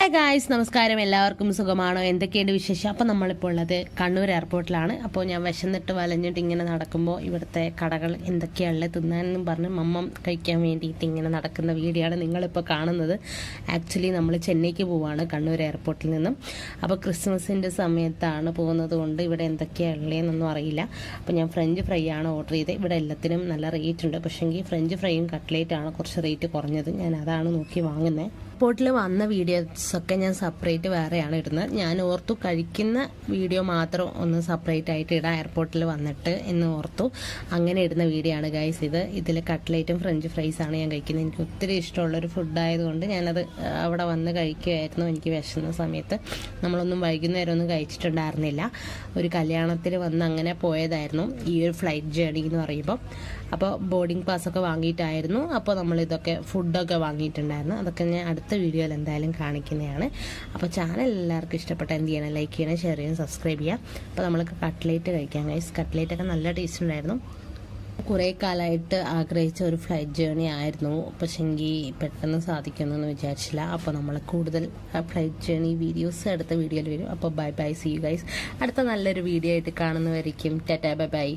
Hi guys, നമസ്കാരം. എല്ലാവർക്കും സുഖമാണോ? എന്തൊക്കെയുണ്ട് വിശേഷം? അപ്പോൾ നമ്മളിപ്പോൾ ഉള്ളത് കണ്ണൂർ എയർപോർട്ടിലാണ്. അപ്പോൾ ഞാൻ വിശന്നിട്ട് വലഞ്ഞിട്ട് ഇങ്ങനെ നടക്കുമ്പോൾ ഇവിടുത്തെ കടകൾ എന്തൊക്കെയാണുള്ളത് തിന്നാനെന്നും പറഞ്ഞ് മമ്മം കഴിക്കാൻ വേണ്ടിയിട്ട് ഇങ്ങനെ നടക്കുന്ന വീഡിയോ ആണ് നിങ്ങളിപ്പോൾ കാണുന്നത്. ആക്ച്വലി നമ്മൾ ചെന്നൈക്ക് പോവുകയാണ് കണ്ണൂർ എയർപോർട്ടിൽ നിന്നും. അപ്പോൾ ക്രിസ്മസിൻ്റെ സമയത്താണ് പോകുന്നത് കൊണ്ട് ഇവിടെ എന്തൊക്കെയാണുള്ളതെന്നൊന്നും അറിയില്ല. അപ്പോൾ ഞാൻ ഫ്രഞ്ച് ഫ്രൈ ആണ് ഓർഡർ ചെയ്തത്. ഇവിടെ എല്ലാത്തിനും നല്ല റേറ്റ് ഉണ്ട്, പക്ഷേങ്കിൽ ഫ്രഞ്ച് ഫ്രൈയും കട്ട്ലേറ്റാണ് കുറച്ച് റേറ്റ് കുറഞ്ഞത്. ഞാൻ അതാണ് നോക്കി വാങ്ങുന്നത്. എയർപോർട്ടിൽ വന്ന വീഡിയോസൊക്കെ ഞാൻ സെപ്പറേറ്റ് വേറെയാണ് ഇടുന്നത്. ഞാൻ ഓർത്തു കഴിക്കുന്ന വീഡിയോ മാത്രം ഒന്ന് സെപ്പറേറ്റ് ആയിട്ട് ഇടാം എയർപോർട്ടിൽ വന്നിട്ട് എന്ന് ഓർത്തു. അങ്ങനെ ഇടുന്ന വീഡിയോ ആണ് ഗൈസ് ഇത്. ഇതിൽ കട്ട്ലേറ്റും ഫ്രഞ്ച് ഫ്രൈസാണ് ഞാൻ കഴിക്കുന്നത്. എനിക്ക് ഒത്തിരി ഇഷ്ടമുള്ളൊരു ഫുഡായതുകൊണ്ട് ഞാനത് അവിടെ വന്ന് കഴിക്കുമായിരുന്നു. എനിക്ക് വിശന്ന സമയത്ത് നമ്മളൊന്നും വൈകുന്നേരം ഒന്നും കഴിച്ചിട്ടുണ്ടായിരുന്നില്ല. ഒരു കല്യാണത്തിൽ വന്ന് അങ്ങനെ പോയതായിരുന്നു ഈ ഒരു ഫ്ലൈറ്റ് ജേർണി എന്ന് പറയുമ്പോൾ. അപ്പോൾ ബോർഡിംഗ് പാസ്സൊക്കെ വാങ്ങിയിട്ടായിരുന്നു. അപ്പോൾ നമ്മളിതൊക്കെ ഫുഡൊക്കെ വാങ്ങിയിട്ടുണ്ടായിരുന്നു. അതൊക്കെ ഞാൻ അടുത്ത വീഡിയോയിൽ എന്തായാലും കാണിക്കുന്നതാണ്. അപ്പോൾ ചാനൽ എല്ലാവർക്കും ഇഷ്ടപ്പെട്ട എന്ത് ചെയ്യണം, ലൈക്ക് ചെയ്യണം, ഷെയർ ചെയ്യണം, സബ്സ്ക്രൈബ് ചെയ്യാം. അപ്പോൾ നമ്മൾക്ക് കട്ട്ലേറ്റ് കഴിക്കാം ഗൈസ്. കട്ട്ലേറ്റൊക്കെ നല്ല ടേസ്റ്റ് ഉണ്ടായിരുന്നു. കുറേ കാലമായിട്ട് ആഗ്രഹിച്ച ഒരു ഫ്ലൈറ്റ് ജേർണി ആയിരുന്നു, പക്ഷെങ്കിൽ പെട്ടെന്ന് സാധിക്കുമെന്നൊന്നും വിചാരിച്ചില്ല. അപ്പോൾ നമ്മൾ കൂടുതൽ ഫ്ലൈറ്റ് ജേർണി വീഡിയോസ് അടുത്ത വീഡിയോയിൽ വരും. അപ്പോൾ bye bye, see you guys. അടുത്ത നല്ലൊരു വീഡിയോ ആയിട്ട് കാണുന്നവരിക്കും. Tata, bye bye.